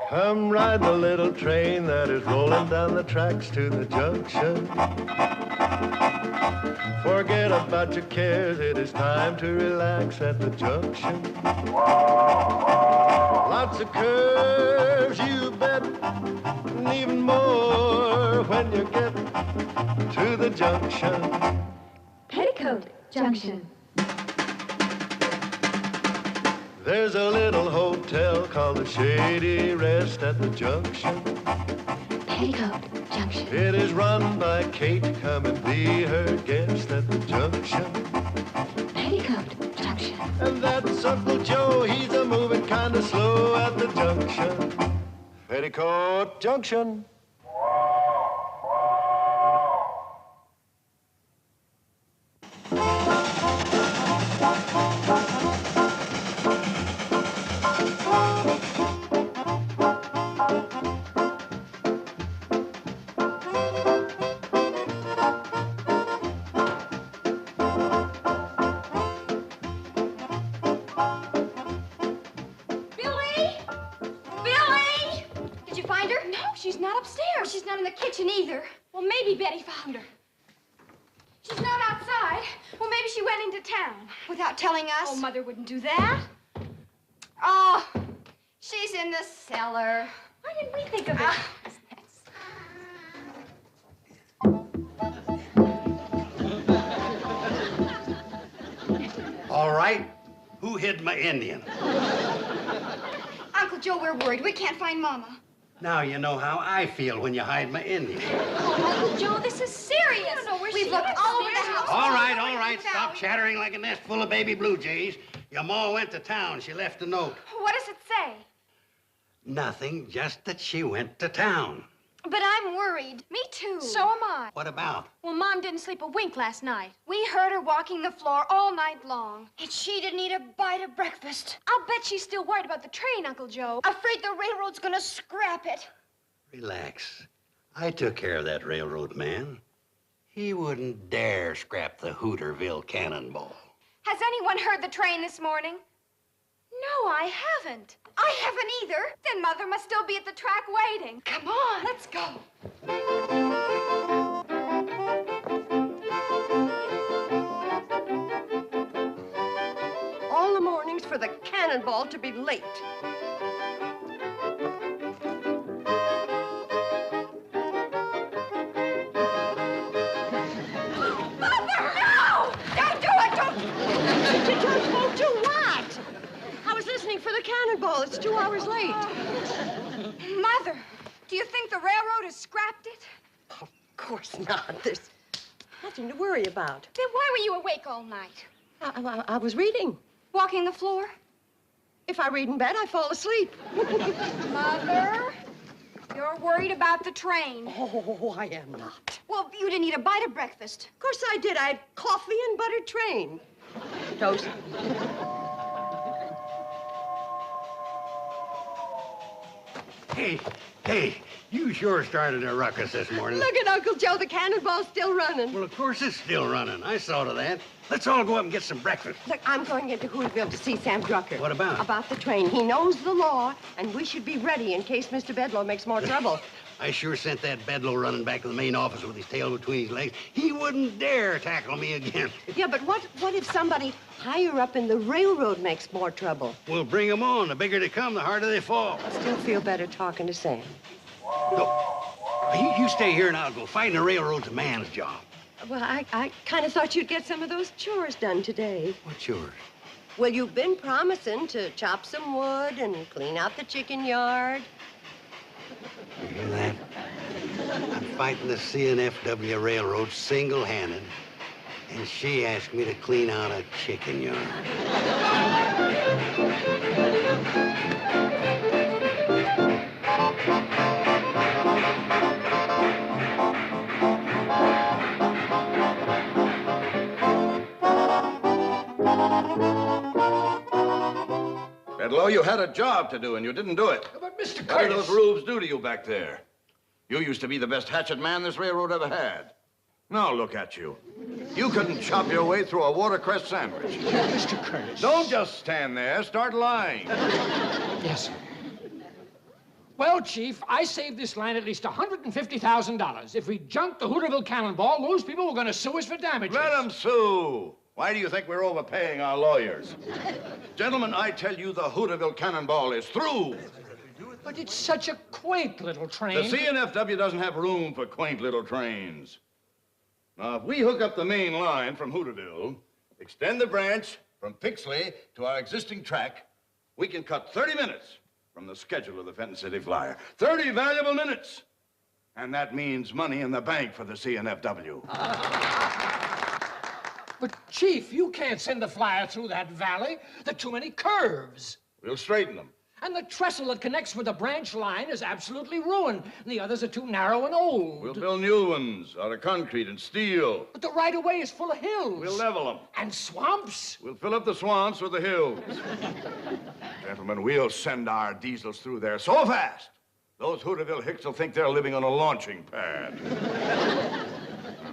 Come ride the little train that is rolling down the tracks to the junction. Forget about your cares, it is time to relax at the junction. Lots of curves, you bet, and even more when you get to the junction. Petticoat Junction. There's a little hotel called the Shady Rest at the junction. Petticoat Junction. It is run by Kate. Come and be her guest at the junction. Petticoat Junction. And that's Uncle Joe. He's a moving kind of slow at the junction. Petticoat Junction. She's not upstairs. She's not in the kitchen either. Well, maybe Betty found her. She's not outside. Well, maybe she went into town. Without telling us? Oh, Mother wouldn't do that. Oh, she's in the cellar. Why didn't we think of it? All right. Who hid my Indian? Uncle Joe, we're worried. We can't find Mama. Now you know how I feel when you hide my Indian. Oh, Uncle Joe, this is serious. I don't know where We've looked all over the house. All right. Stop chattering like a nest full of baby blue jays. Your ma went to town. She left a note. What does it say? Nothing, just that she went to town. But I'm worried. Me too. So am I. What about? Well, Mom didn't sleep a wink last night. We heard her walking the floor all night long. And she didn't eat a bite of breakfast. I'll bet she's still worried about the train, Uncle Joe. Afraid the railroad's gonna scrap it. Relax. I took care of that railroad man. He wouldn't dare scrap the Hooterville cannonball. Has anyone heard the train this morning? No, I haven't. I haven't either. Then Mother must still be at the track waiting. Come on, let's go. All the mornings for the cannonball to be late. Mother! No! Don't do it! Don't! Don't do what? I was listening for the cannonball. It's 2 hours late. Mother, do you think the railroad has scrapped it? Of course not. There's nothing to worry about. Then why were you awake all night? I was reading. Walking the floor? If I read in bed, I fall asleep. Mother, you're worried about the train. Oh, I am not. Well, you didn't eat a bite of breakfast. Of course I did. I had coffee and buttered train. Toast. Hey, you sure started a ruckus this morning. Look at Uncle Joe. The cannonball's still running. Well, of course it's still running. I saw to that. Let's all go up and get some breakfast. Look, I'm going into Hooterville to see Sam Drucker. What about? About the train. He knows the law, and we should be ready in case Mr. Bedloe makes more trouble. I sure sent that Bedloe running back to the main office with his tail between his legs. He wouldn't dare tackle me again. Yeah, but what if somebody higher up in the railroad makes more trouble? We'll bring them on. The bigger they come, the harder they fall. I still feel better talking to Sam. No. You stay here and I'll go. Fighting the railroad's a man's job. Well, I kind of thought you'd get some of those chores done today. What chores? Well, you've been promising to chop some wood and clean out the chicken yard. You hear that? I'm fighting the CNFW Railroad single-handed, and she asked me to clean out a chicken yard. Bedloe, you had a job to do, and you didn't do it. But, Mr. Curtis... What do those rubes do to you back there? You used to be the best hatchet man this railroad ever had. Now look at you. You couldn't chop your way through a watercress sandwich. Mr. Curtis... Don't just stand there. Start lying. Yes, sir. Well, Chief, I saved this line at least $150,000. If we junked the Hooterville Cannonball, those people were going to sue us for damages. Let them sue. Why do you think we're overpaying our lawyers? Gentlemen, I tell you the Hooterville Cannonball is through. But it's such a quaint little train. The CNFW doesn't have room for quaint little trains. Now, if we hook up the main line from Hooterville, extend the branch from Pixley to our existing track, we can cut 30 minutes from the schedule of the Fenton City Flyer. 30 valuable minutes. And that means money in the bank for the CNFW. But, Chief, you can't send the flyer through that valley. There are too many curves. We'll straighten them. And the trestle that connects with the branch line is absolutely ruined. And the others are too narrow and old. We'll build new ones out of concrete and steel. But the right-of-way is full of hills. We'll level them. And swamps. We'll fill up the swamps with the hills. Gentlemen, we'll send our diesels through there so fast, those Hooterville hicks will think they're living on a launching pad.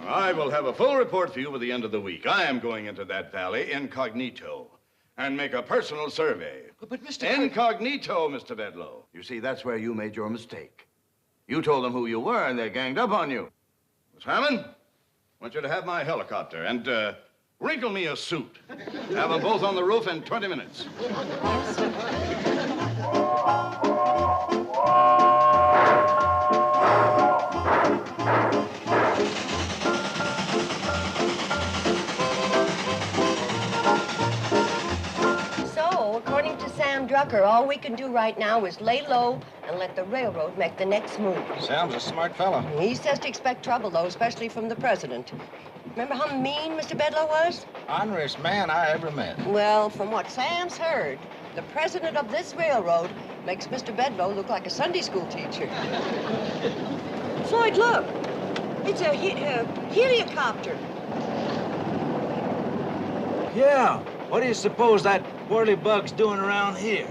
Now, I will have a full report for you by the end of the week. I am going into that valley incognito and make a personal survey. But Mr. Incognito, Mr. Bedlow. You see, that's where you made your mistake. You told them who you were, and they ganged up on you. Miss Hammond, I want you to have my helicopter and wrinkle me a suit. Have them both on the roof in 20 minutes. According to Sam Drucker, all we can do right now is lay low and let the railroad make the next move. Sam's a smart fella. He says to expect trouble, though, especially from the president. Remember how mean Mr. Bedlow was? Honorest man I ever met. Well, from what Sam's heard, the president of this railroad makes Mr. Bedlow look like a Sunday school teacher. Floyd, look. It's a heliocopter. Yeah. What do you suppose that whirly bug's doing around here?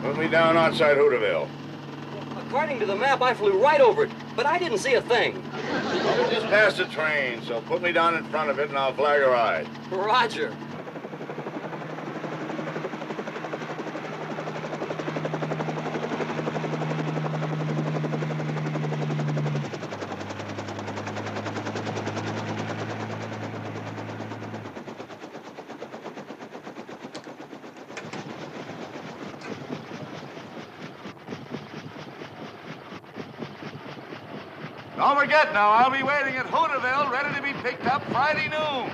Put me down outside Hooterville. According to the map, I flew right over it, but I didn't see a thing. Well, just passed the train, so put me down in front of it and I'll flag a ride. Roger. Don't forget now, I'll be waiting at Hooterville, ready to be picked up Friday noon.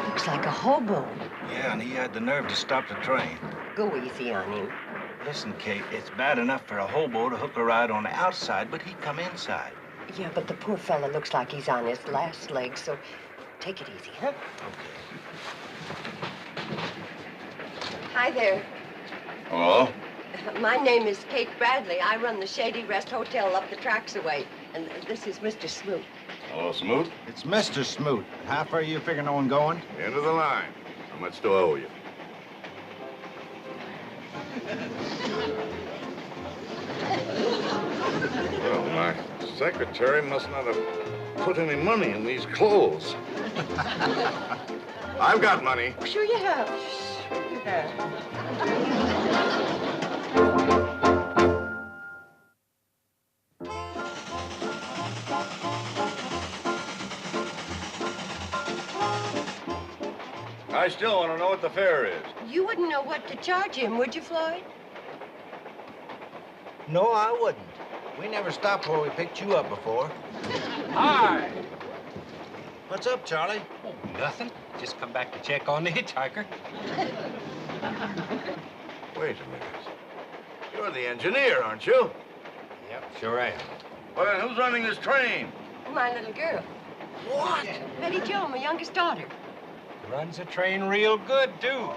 Looks like a hobo. Yeah, and he had the nerve to stop the train. Go easy on him. Listen, Kate, it's bad enough for a hobo to hook a ride on the outside, but he'd come inside. Yeah, but the poor fella looks like he's on his last leg, so take it easy, huh? Okay. Hi there. Hello? My name is Kate Bradley. I run the Shady Rest Hotel up the tracks away. And this is Mr. Smoot. Hello, Smoot. It's Mr. Smoot. How far you figuring on going? End of the line. How much do I owe you? Well, my secretary must not have put any money in these clothes. I've got money. Sure you have. Sure you have. I still want to know what the fare is. You wouldn't know what to charge him, would you, Floyd? No, I wouldn't. We never stopped where we picked you up before. Hi. What's up, Charlie? Oh, nothing. Just come back to check on the hitchhiker. Wait a minute. You're the engineer, aren't you? Yep, sure am. Well, then who's running this train? My little girl. What? Betty Jo, my youngest daughter. Runs the train real good, too.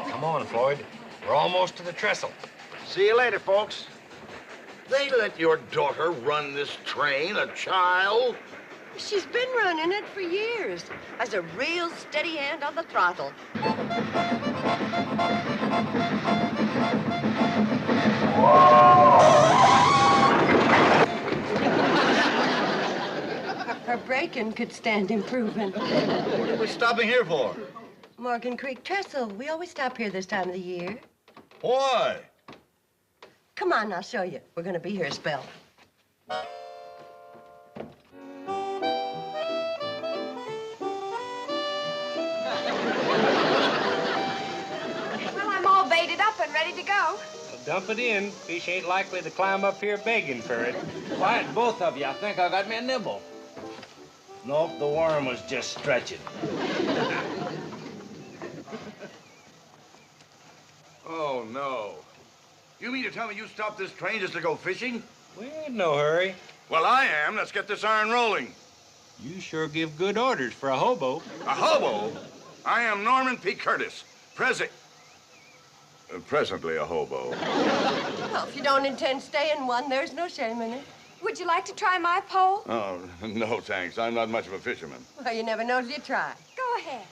Come on, Floyd. We're almost to the trestle. See you later, folks. They let your daughter run this train, a child? She's been running it for years. Has a real steady hand on the throttle. Her braking could stand improving. What are we stopping here for? Morgan Creek Trestle. We always stop here this time of the year. Why? Come on, I'll show you. We're gonna be here a spell. Well, I'm all baited up and ready to go. Well, dump it in. Fish ain't likely to climb up here begging for it. Quiet, both of you. I think I got me a nibble. Nope, the worm was just stretching. Oh, no. You mean to tell me you stopped this train just to go fishing? We ain't in no hurry. Well, I am. Let's get this iron rolling. You sure give good orders for a hobo. A hobo? I am Norman P. Curtis, presently a hobo. Well, if you don't intend staying one, there's no shame in it. Would you like to try my pole? Oh, no, thanks. I'm not much of a fisherman. Well, you never know till you try. Go ahead.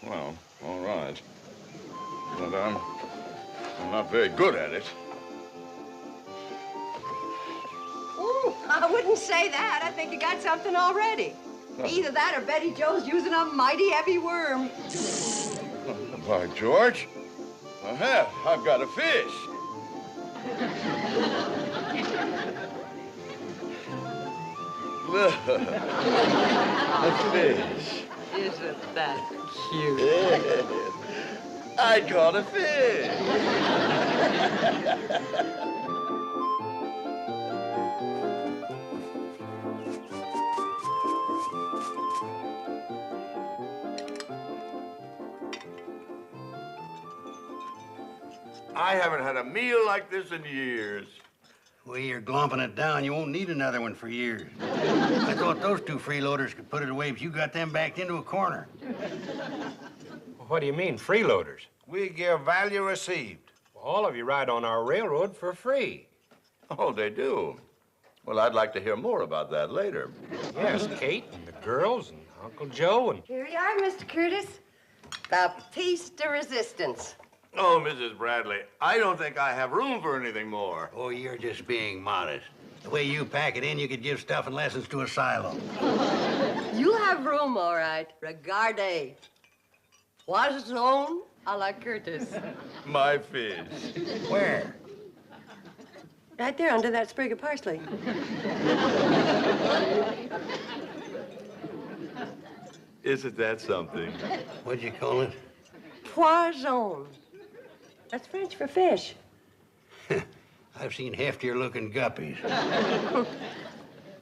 Well, all right. But I'm not very good at it. Ooh, I wouldn't say that. I think you got something already. Either that or Betty Jo's using a mighty heavy worm. By George, I have. I've got a fish. Look, a fish. Isn't that cute? I caught a fish. I haven't had a meal like this in years. The way you're glomping it down, you won't need another one for years. I thought those two freeloaders could put it away, but you got them backed into a corner. What do you mean, freeloaders? We give value received. Well, all of you ride on our railroad for free. Oh, they do? Well, I'd like to hear more about that later. Yes, Kate and the girls and Uncle Joe and... Here you are, Mr. Curtis. The piece de resistance. Oh, Mrs. Bradley, I don't think I have room for anything more. Oh, you're just being modest. The way you pack it in, you could give stuff and lessons to a silo. You'll have room, all right. Regarde. Poisson a la Curtis. My fish. Where? Right there under that sprig of parsley. Isn't that something? What'd you call it? Poisson. That's French for fish. I've seen heftier-looking guppies.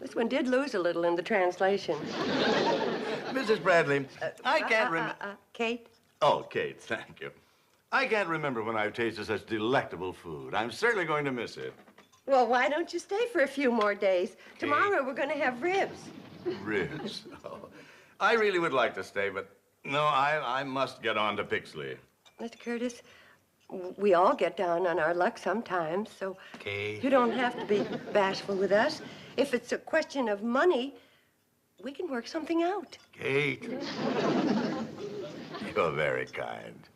This one did lose a little in the translation. Mrs. Bradley, I can't remember. Kate? Oh, Kate, thank you. I can't remember when I've tasted such delectable food. I'm certainly going to miss it. Well, why don't you stay for a few more days? Tomorrow we're going to have ribs. Ribs. Oh, I really would like to stay, but no, I must get on to Pixley. Mr. Curtis, we all get down on our luck sometimes, so Kate. you don't have to be bashful with us. If it's a question of money, we can work something out. Kate. You're very kind.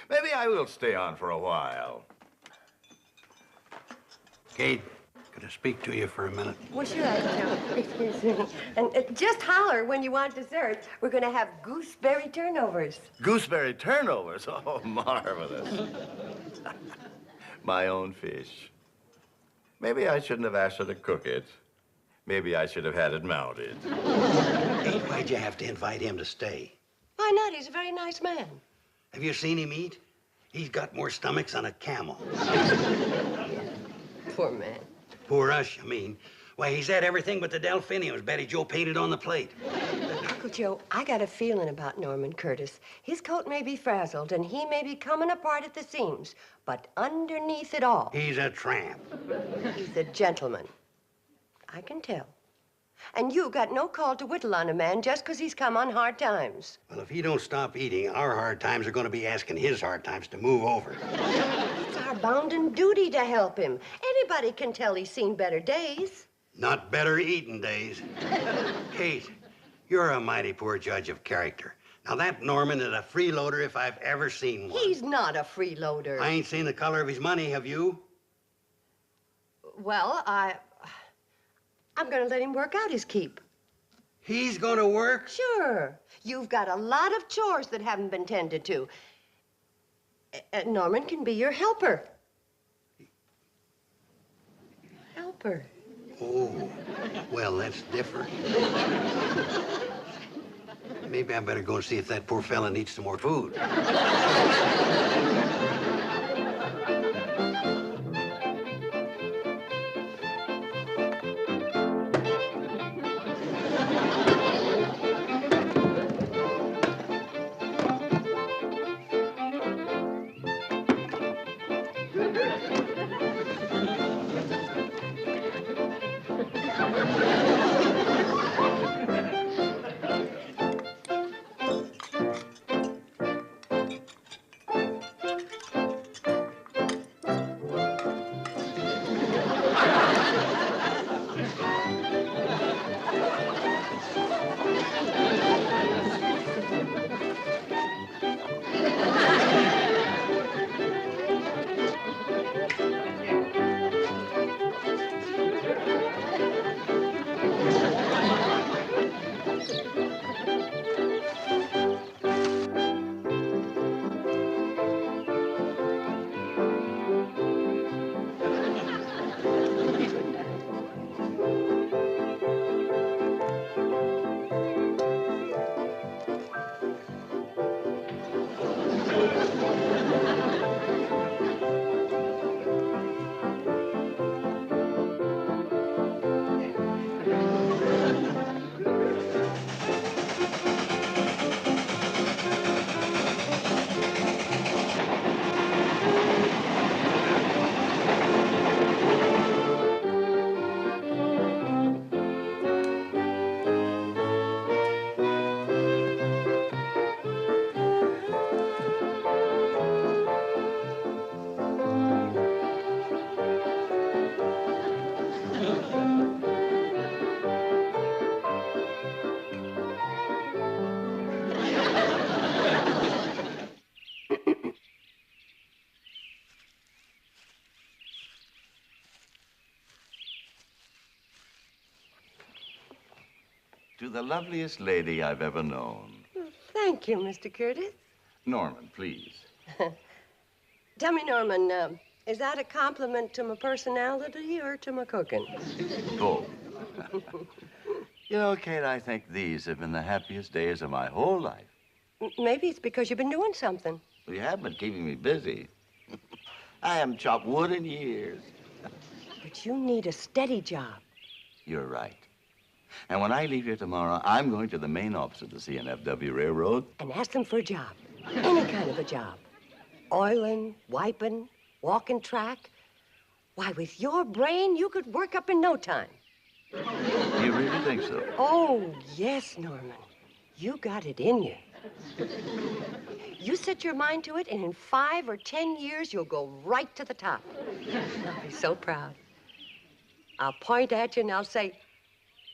Maybe I will stay on for a while. Kate, could I speak to you for a minute? Well, sure, I can. Excuse me. And just holler when you want dessert. We're going to have gooseberry turnovers. Gooseberry turnovers? Oh, marvelous. My own fish. Maybe I shouldn't have asked her to cook it. Maybe I should have had it mounted. Kate, why'd you have to invite him to stay? Why not? He's a very nice man. Have you seen him eat? He's got more stomachs than a camel. Poor man. Poor us, I mean. Why, he's had everything but the delphiniums Betty Jo painted on the plate. Uncle Joe, I got a feeling about Norman Curtis. His coat may be frazzled, and he may be coming apart at the seams, but underneath it all... He's a tramp. He's a gentleman. I can tell. And you got no call to whittle on a man just 'cause he's come on hard times. Well, if he don't stop eating, our hard times are going to be asking his hard times to move over. It's our bounden duty to help him. Anybody can tell he's seen better days. Not better eating days. Kate, you're a mighty poor judge of character. Now, that Norman is a freeloader if I've ever seen one. He's not a freeloader. I ain't seen the color of his money, have you? Well, I'm going to let him work out his keep. He's going to work? Sure. You've got a lot of chores that haven't been tended to. Norman can be your helper. Helper. Oh, well, that's different. Maybe I better go and see if that poor fella needs some more food. To the loveliest lady I've ever known. Well, thank you, Mr. Curtis. Norman, please. Tell me, Norman, is that a compliment to my personality or to my cooking? Both. You know, Kate, I think these have been the happiest days of my whole life. Maybe it's because you've been doing something. Well, you have been keeping me busy. I haven't chopped wood in years. But you need a steady job. You're right. And when I leave here tomorrow, I'm going to the main office of the CNFW Railroad. And ask them for a job. Any kind of a job. Oiling, wiping, walking track. Why, with your brain, you could work up in no time. You really think so? Oh, yes, Norman. You got it in you. You set your mind to it, and in 5 or 10 years, you'll go right to the top. I'll be so proud. I'll point at you and I'll say,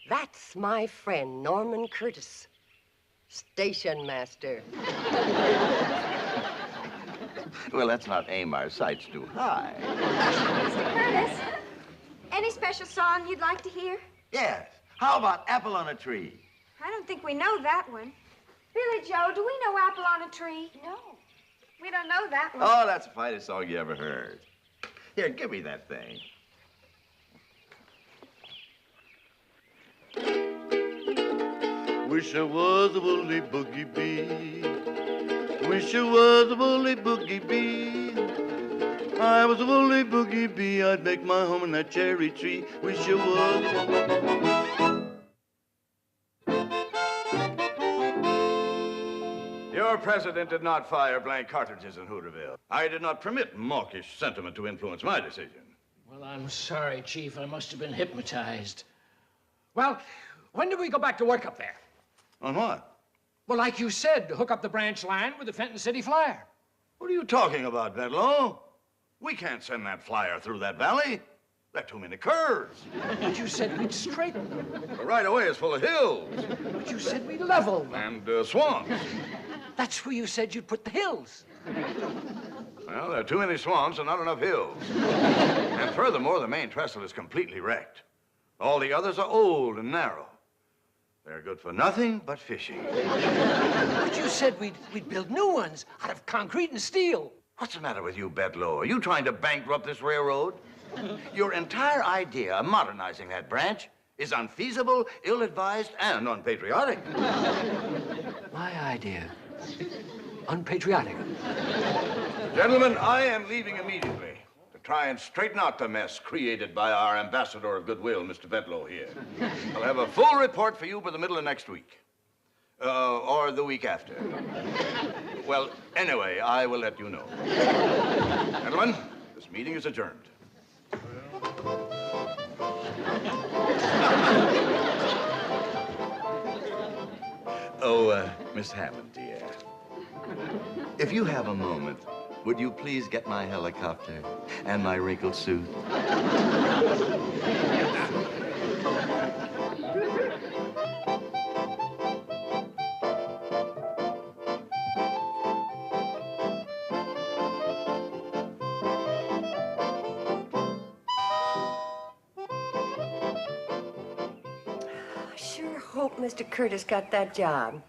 that's my friend, Norman Curtis, station master. Well, let's not aim our sights too high. Mr. Curtis, any special song you'd like to hear? Yes. How about Apple on a Tree? I don't think we know that one. Billy Joe, do we know Apple on a Tree? No. We don't know that one. Oh, that's the finest song you ever heard. Here, give me that thing. Wish I was a woolly boogie bee. Wish I was a woolly boogie bee. I was a woolly boogie bee. I'd make my home in that cherry tree. Wish I was. Your president did not fire blank cartridges in Hooterville. I did not permit mawkish sentiment to influence my decision. Well, I'm sorry, Chief. I must have been hypnotized. Well, when do we go back to work up there? On what? Well, like you said, to hook up the branch line with the Fenton City Flyer. What are you talking about, Bedlow? We can't send that flyer through that valley. There are too many curves. But you said we'd straighten them. The right-of-way is full of hills. But you said we'd level them. And swamps. That's where you said you'd put the hills. Well, there are too many swamps and not enough hills. And furthermore, the main trestle is completely wrecked. All the others are old and narrow. They're good for nothing but fishing. But you said we'd build new ones out of concrete and steel. What's the matter with you, Bedlow? Are you trying to bankrupt this railroad? Your entire idea of modernizing that branch is unfeasible, ill-advised, and unpatriotic. My idea? Unpatriotic? Gentlemen, I am leaving immediately to try and straighten out the mess created by our ambassador of goodwill, Mr. Bedlow here. I'll have a full report for you by the middle of next week. Or the week after. Well, anyway, I will let you know. Gentlemen, this meeting is adjourned. Oh, Miss Hammond, dear. If you have a moment, would you please get my helicopter and my wrinkled suit? Hope Mr. Curtis got that job.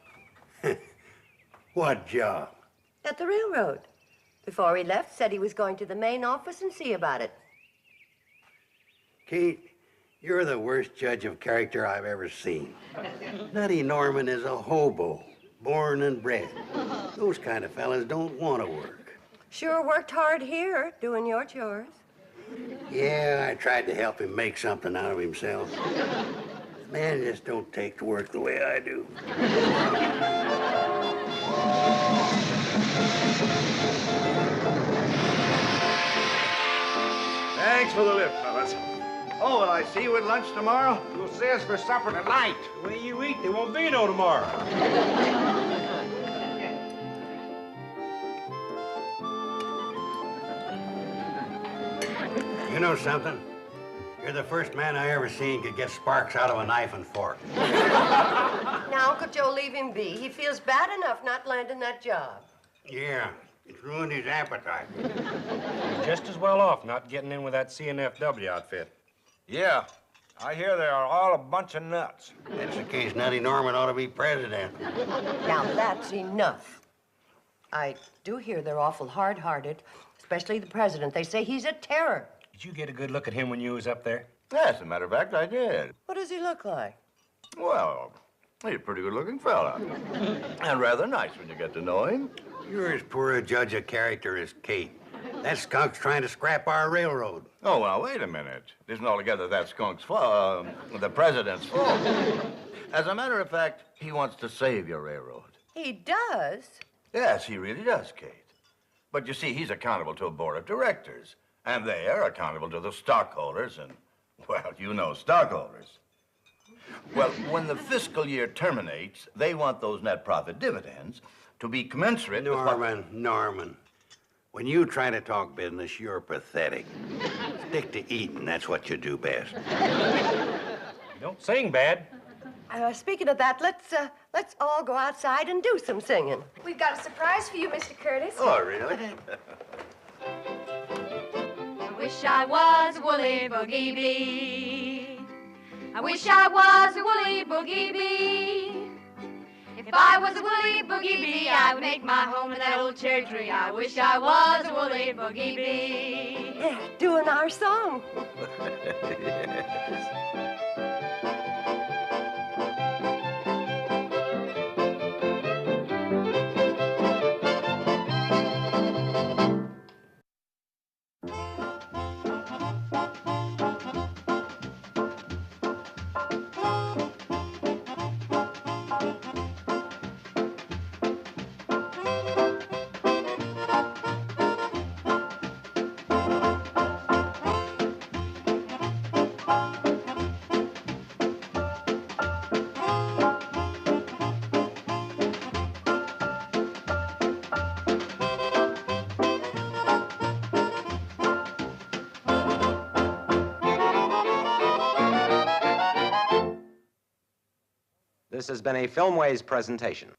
What job? At the railroad. Before he left, said he was going to the main office and see about it. Kate, you're the worst judge of character I've ever seen. Nutty Norman is a hobo, born and bred. Those kind of fellas don't want to work. Sure worked hard here, doing your chores. Yeah, I tried to help him make something out of himself. Man just don't take to work the way I do. Thanks for the lift, fellas. Oh, will I see you at lunch tomorrow? You'll see us for supper tonight. The way you eat, there won't be no tomorrow. You know something? You're the first man I ever seen could get sparks out of a knife and fork. Now, Uncle Joe, leave him be. He feels bad enough not landing that job. Yeah, it's ruined his appetite. You're just as well off not getting in with that CNFW outfit. Yeah, I hear they are all a bunch of nuts. That's the case. Nutty Norman ought to be president. Now, that's enough. I do hear they're awful hard-hearted, especially the president. They say he's a terror. Did you get a good look at him when you was up there? Yes, as a matter of fact, I did. What does he look like? Well, he's a pretty good-looking fella. And rather nice when you get to know him. You're as poor a judge of character as Kate. That skunk's trying to scrap our railroad. Oh, well, wait a minute. It isn't altogether that skunk's fault, the president's fault. As a matter of fact, he wants to save your railroad. He does? Yes, he really does, Kate. But you see, he's accountable to a board of directors. And they are accountable to the stockholders and, well, you know stockholders. Well, when the fiscal year terminates, they want those net profit dividends to be commensurate with what... Norman. When you try to talk business, you're pathetic. Stick to eating. That's what you do best. You don't sing bad. Speaking of that, let's all go outside and do some singing. We've got a surprise for you, Mr. Curtis. Oh, really? I wish I was a woolly boogie bee. I wish I was a woolly boogie bee. If I was a woolly boogie bee, I would make my home in that old cherry tree. I wish I was a woolly boogie bee. Yeah, doing our song. Yes. This has been a Filmways presentation.